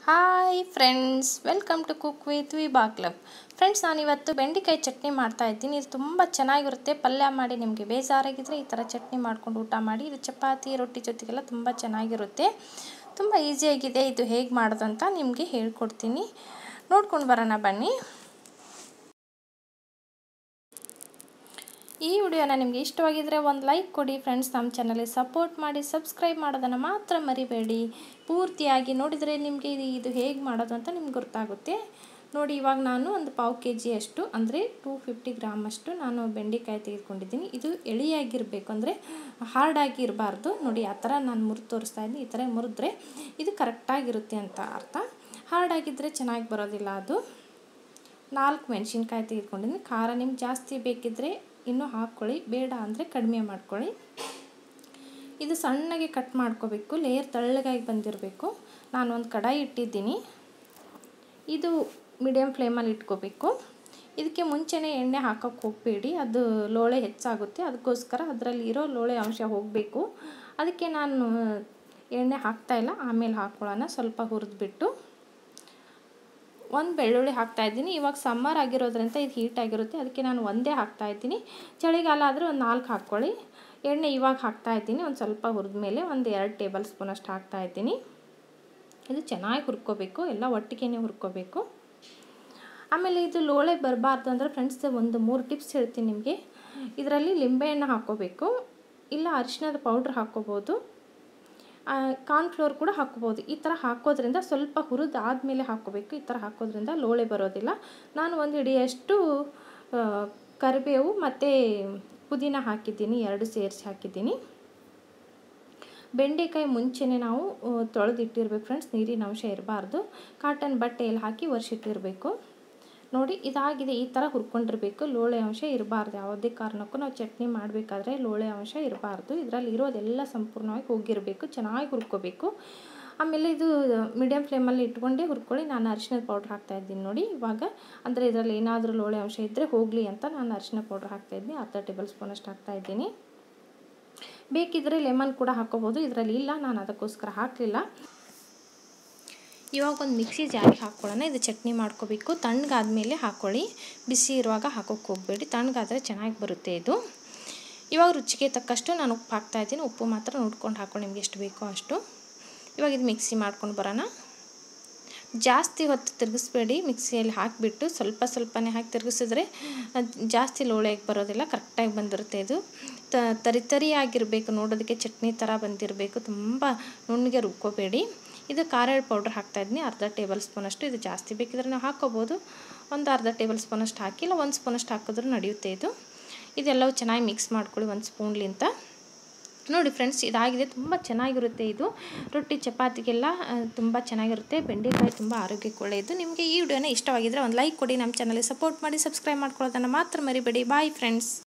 Hi friends, welcome to cook with Vibha club. Friends, ನಾನಿವತ್ತು ಬೆಂಡೆಕಾಯಿ ಚಟ್ನಿ ಮಾಡ್ತಾ ಇದ್ದೀನಿ. ಇದು ತುಂಬ ಚೆನ್ನಾಗಿರುತ್ತೆ. ಪಲ್ಯ ಮಾಡಿ ನಿಮಗೆ ಬೇಜಾರಾಗಿದ್ದರೆ ಈ ಥರ ಚಟ್ನಿ ಮಾಡ್ಕೊಂಡು ಊಟ ಮಾಡಿ. ಇದು ಚಪಾತಿ ರೊಟ್ಟಿ ಜೊತೆಗೆಲ್ಲ ತುಂಬ ಚೆನ್ನಾಗಿರುತ್ತೆ. ತುಂಬ ಈಸಿಯಾಗಿದೆ. ಇದು ಹೇಗೆ ಮಾಡೋದು ಅಂತ ನಿಮಗೆ ಹೇಳ್ಕೊಡ್ತೀನಿ. ನೋಡ್ಕೊಂಡು ಬರೋಣ ಬನ್ನಿ. ಈ ವಿಡಿಯೋನ ನಿಮಗೆ ಇಷ್ಟವಾಗಿದ್ದರೆ ಒಂದು ಲೈಕ್ ಕೊಡಿ ಫ್ರೆಂಡ್ಸ್. ನಮ್ಮ ಚಾನಲ್ಗೆ ಸಪೋರ್ಟ್ ಮಾಡಿ, ಸಬ್ಸ್ಕ್ರೈಬ್ ಮಾಡೋದನ್ನು ಮಾತ್ರ ಮರಿಬೇಡಿ. ಪೂರ್ತಿಯಾಗಿ ನೋಡಿದರೆ ನಿಮಗೆ ಇದು ಹೇಗೆ ಮಾಡೋದು ಅಂತ ನಿಮ್ಗೆ ಗೊತ್ತಾಗುತ್ತೆ. ನೋಡಿ, ಇವಾಗ ನಾನು ಒಂದು ಪಾವು kg ಅಷ್ಟು ಅಂದರೆ 250 ಗ್ರಾಮ್ ಅಷ್ಟು ನಾನು ಬೆಂಡೆಕಾಯಿ ತೆಗೆದುಕೊಂಡಿದ್ದೀನಿ. ಇದು ಎಳೆಯಾಗಿರಬೇಕು, ಅಂದರೆ ಹಾರ್ಡಾಗಿ ಇರಬಾರ್ದು. ನೋಡಿ, ಆ ಥರ ನಾನು ಮುರಿದು ತೋರಿಸ್ತಾ ಇದ್ದೀನಿ. ಈ ಥರ ಮುರಿದ್ರೆ ಇದು ಕರೆಕ್ಟಾಗಿರುತ್ತೆ ಅಂತ ಅರ್ಥ. ಹಾರ್ಡಾಗಿದ್ದರೆ ಚೆನ್ನಾಗಿ ಬರೋದಿಲ್ಲ. ಅದು 4 ಮೆಣಸಿನ್ಕಾಯಿ ತೆಗೆದುಕೊಂಡಿದ್ದೀನಿ. ಖಾರ ನಿಮ್ಗೆ ಜಾಸ್ತಿ ಬೇಕಿದ್ದರೆ ಇನ್ನೂ ಹಾಕ್ಕೊಳ್ಳಿ, ಬೇಡ ಅಂದರೆ ಕಡಿಮೆ ಮಾಡ್ಕೊಳ್ಳಿ. ಇದು ಸಣ್ಣಗೆ ಕಟ್ ಮಾಡ್ಕೋಬೇಕು, ಲೇಯರ್ ತೆಳ್ಳಗಾಗಿ ಬಂದಿರಬೇಕು. ನಾನು ಒಂದು ಕಡಾಯಿ ಇಟ್ಟಿದ್ದೀನಿ. ಇದು ಮೀಡಿಯಮ್ ಫ್ಲೇಮಲ್ಲಿ ಇಟ್ಕೋಬೇಕು. ಇದಕ್ಕೆ ಮುಂಚೆನೇ ಎಣ್ಣೆ ಹಾಕೋಕ್ಕೆ ಹೋಗಬೇಡಿ, ಅದು ಲೋಳೆ ಹೆಚ್ಚಾಗುತ್ತೆ. ಅದಕ್ಕೋಸ್ಕರ ಅದರಲ್ಲಿ ಇರೋ ಲೋಳೆ ಅಂಶ ಹೋಗಬೇಕು. ಅದಕ್ಕೆ ನಾನು ಎಣ್ಣೆ ಹಾಕ್ತಾಯಿಲ್ಲ, ಆಮೇಲೆ ಹಾಕ್ಕೊಳ್ಳೋಣ. ಸ್ವಲ್ಪ ಹುರಿದ್ಬಿಟ್ಟು ಒಂದು ಬೆಳ್ಳುಳ್ಳಿ ಹಾಕ್ತಾಯಿದ್ದೀನಿ. ಇವಾಗ ಸಮ್ಮರ್ ಆಗಿರೋದ್ರಿಂದ ಇದು ಹೀಟ್ ಆಗಿರುತ್ತೆ, ಅದಕ್ಕೆ ನಾನು ಒಂದೇ ಹಾಕ್ತಾಯಿದ್ದೀನಿ. ಚಳಿಗಾಲ ಆದರೆ ಒಂದು 4 ಹಾಕ್ಕೊಳ್ಳಿ. ಎಣ್ಣೆ ಇವಾಗ ಹಾಕ್ತಾಯಿದ್ದೀನಿ. ಒಂದು ಸ್ವಲ್ಪ ಹುರಿದ ಮೇಲೆ ಒಂದು 2 ಟೇಬಲ್ ಸ್ಪೂನ್ ಅಷ್ಟು ಹಾಕ್ತಾಯಿದ್ದೀನಿ. ಇದು ಚೆನ್ನಾಗಿ ಹುರ್ಕೋಬೇಕು, ಎಲ್ಲ ಒಟ್ಟಿಗೆ ಹುರ್ಕೋಬೇಕು. ಆಮೇಲೆ ಇದು ಲೋಳೆ ಬರಬಾರ್ದು ಅಂದರೆ ಫ್ರೆಂಡ್ಸ್, ಒಂದು 3 ಟಿಪ್ಸ್ ಹೇಳ್ತೀನಿ ನಿಮಗೆ. ಇದರಲ್ಲಿ ಲಿಂಬೆಹಣ್ಣು ಹಾಕ್ಕೋಬೇಕು, ಇಲ್ಲ ಅರಿಶಿಣದ ಪೌಡ್ರ್ ಹಾಕ್ಕೋಬೋದು, ಕಾರ್ನ್ಫ್ಲೋರ್ ಕೂಡ ಹಾಕ್ಕೋಬೋದು. ಈ ಥರ ಹಾಕೋದ್ರಿಂದ ಸ್ವಲ್ಪ ಹುರಿದಾದ್ಮೇಲೆ ಹಾಕ್ಕೋಬೇಕು. ಈ ಥರ ಹಾಕೋದ್ರಿಂದ ಲೋಳೆ ಬರೋದಿಲ್ಲ. ನಾನು ಒಂದು ಹಿಡಿಯಷ್ಟು ಕರಿಬೇವು ಮತ್ತು ಪುದೀನ ಹಾಕಿದ್ದೀನಿ, 2 ಸೇರಿಸಿ ಹಾಕಿದ್ದೀನಿ. ಬೆಂಡೆಕಾಯಿ ಮುಂಚೆನೇ ನಾವು ತೊಳೆದಿಟ್ಟಿರ್ಬೇಕು ಫ್ರೆಂಡ್ಸ್, ನೀರಿನ ಅಂಶ ಇರಬಾರ್ದು. ಕಾಟನ್ ಬಟ್ಟೆಯಲ್ಲಿ ಹಾಕಿ ಒರೆಸಿಟ್ಟಿರಬೇಕು. ನೋಡಿ, ಇದಾಗಿದೆ. ಈ ಥರ ಹುರ್ಕೊಂಡಿರಬೇಕು, ಲೋಳೆ ಅಂಶ ಇರಬಾರ್ದು. ಯಾವುದೇ ಕಾರಣಕ್ಕೂ ನಾವು ಚಟ್ನಿ ಮಾಡಬೇಕಾದ್ರೆ ಲೋಳೆ ಅಂಶ ಇರಬಾರ್ದು. ಇದರಲ್ಲಿ ಇರೋದೆಲ್ಲ ಸಂಪೂರ್ಣವಾಗಿ ಹೋಗಿರಬೇಕು, ಚೆನ್ನಾಗಿ ಹುರ್ಕೋಬೇಕು. ಆಮೇಲೆ ಇದು ಮೀಡಿಯಮ್ ಫ್ಲೇಮಲ್ಲಿ ಇಟ್ಕೊಂಡೇ ಹುರ್ಕೊಳ್ಳಿ. ನಾನು ಅರಿಶಿಣದ ಪೌಡ್ರ್ ಹಾಕ್ತಾಯಿದ್ದೀನಿ ನೋಡಿ ಇವಾಗ. ಅಂದರೆ ಇದರಲ್ಲಿ ಏನಾದರೂ ಲೋಳೆ ಅಂಶ ಇದ್ದರೆ ಹೋಗಲಿ ಅಂತ ನಾನು ಅರಿಶಿಣ ಪೌಡ್ರ್ ಹಾಕ್ತಾಯಿದ್ದೀನಿ. 10 ಟೇಬಲ್ ಸ್ಪೂನ್ ಅಷ್ಟು ಹಾಕ್ತಾಯಿದ್ದೀನಿ. ಬೇಕಿದ್ದರೆ ಲೆಮನ್ ಕೂಡ ಹಾಕ್ಕೋಬೋದು, ಇದರಲ್ಲಿ ಇಲ್ಲ, ನಾನು ಅದಕ್ಕೋಸ್ಕರ ಹಾಕಲಿಲ್ಲ. ಇವಾಗ ಒಂದು ಮಿಕ್ಸಿ ಜಾರಿಗೆ ಹಾಕ್ಕೊಳ್ಳೋಣ. ಇದು ಚಟ್ನಿ ಮಾಡ್ಕೋಬೇಕು. ತಣ್ಣಗಾದ್ಮೇಲೆ ಹಾಕ್ಕೊಳ್ಳಿ, ಬಿಸಿ ಇರುವಾಗ ಹಾಕೋಕ್ಕೆ ಹೋಗಬೇಡಿ. ತಣ್ಣಗಾದರೆ ಚೆನ್ನಾಗಿ ಬರುತ್ತೆ ಇದು. ಇವಾಗ ರುಚಿಗೆ ತಕ್ಕಷ್ಟು ನಾನು ಉಪ್ಪು ಹಾಕ್ತಾಯಿದ್ದೀನಿ. ಉಪ್ಪು ಮಾತ್ರ ನೋಡ್ಕೊಂಡು ಹಾಕ್ಕೊಂಡು ನಿಮ್ಗೆ ಎಷ್ಟು ಬೇಕೋ ಅಷ್ಟು. ಇವಾಗ ಇದು ಮಿಕ್ಸಿ ಮಾಡ್ಕೊಂಡು ಬರೋಣ. ಜಾಸ್ತಿ ಹೊತ್ತು ತಿರುಗಿಸ್ಬೇಡಿ. ಮಿಕ್ಸಿಯಲ್ಲಿ ಹಾಕಿಬಿಟ್ಟು ಸ್ವಲ್ಪನೇ ಹಾಕಿ ತಿರುಗಿಸಿದ್ರೆ ಜಾಸ್ತಿ ಲೋಳೆಗೆ ಬರೋದಿಲ್ಲ, ಕರೆಕ್ಟಾಗಿ ಬಂದಿರುತ್ತೆ. ಇದು ತರಿಯಾಗಿರಬೇಕು, ನೋಡೋದಕ್ಕೆ ಚಟ್ನಿ ಥರ ಬಂದಿರಬೇಕು. ತುಂಬ ನುಣ್ಣಗೆ ರುಬ್ಕೋಬೇಡಿ. ಇದು ಖಾರ ಪೌಡ್ರ್ ಹಾಕ್ತಾಯಿದ್ದೀನಿ, 1/2 ಟೇಬಲ್ ಸ್ಪೂನ್ ಅಷ್ಟು. ಇದು ಜಾಸ್ತಿ ಬೇಕಿದ್ರೆ ನಾವು ಹಾಕ್ಕೋಬೋದು. ಒಂದು 1/2 ಟೇಬಲ್ ಸ್ಪೂನ್ ಅಷ್ಟು ಹಾಕಿಲ್ಲ, 1 ಸ್ಪೂನಷ್ಟು ಹಾಕಿದ್ರೂ ನಡೆಯುತ್ತೆ. ಇದೆಲ್ಲವೂ ಚೆನ್ನಾಗಿ ಮಿಕ್ಸ್ ಮಾಡ್ಕೊಳ್ಳಿ 1 ಸ್ಪೂನ್ಲಿಂತ. ನೋಡಿ ಫ್ರೆಂಡ್ಸ್, ಇದಾಗಿದೆ. ತುಂಬ ಚೆನ್ನಾಗಿರುತ್ತೆ ಇದು. ರೊಟ್ಟಿ ಚಪಾತಿಗೆಲ್ಲ ತುಂಬ ಚೆನ್ನಾಗಿರುತ್ತೆ. ಬೆಂಡೆಕಾಯಿ ತುಂಬ ಆರೋಗ್ಯಕ್ಕೆ ಒಳ್ಳೆಯದು. ನಿಮಗೆ ಈ ವಿಡಿಯೋನ ಇಷ್ಟವಾಗಿದ್ದರೆ ಒಂದು ಲೈಕ್ ಕೊಡಿ, ನಮ್ಮ ಚಾನಲ್ಗೆ ಸಪೋರ್ಟ್ ಮಾಡಿ, ಸಬ್ಸ್ಕ್ರೈಬ್ ಮಾಡ್ಕೊಳ್ಳೋದನ್ನು ಮಾತ್ರ ಮರಿಬೇಡಿ. Bye friends.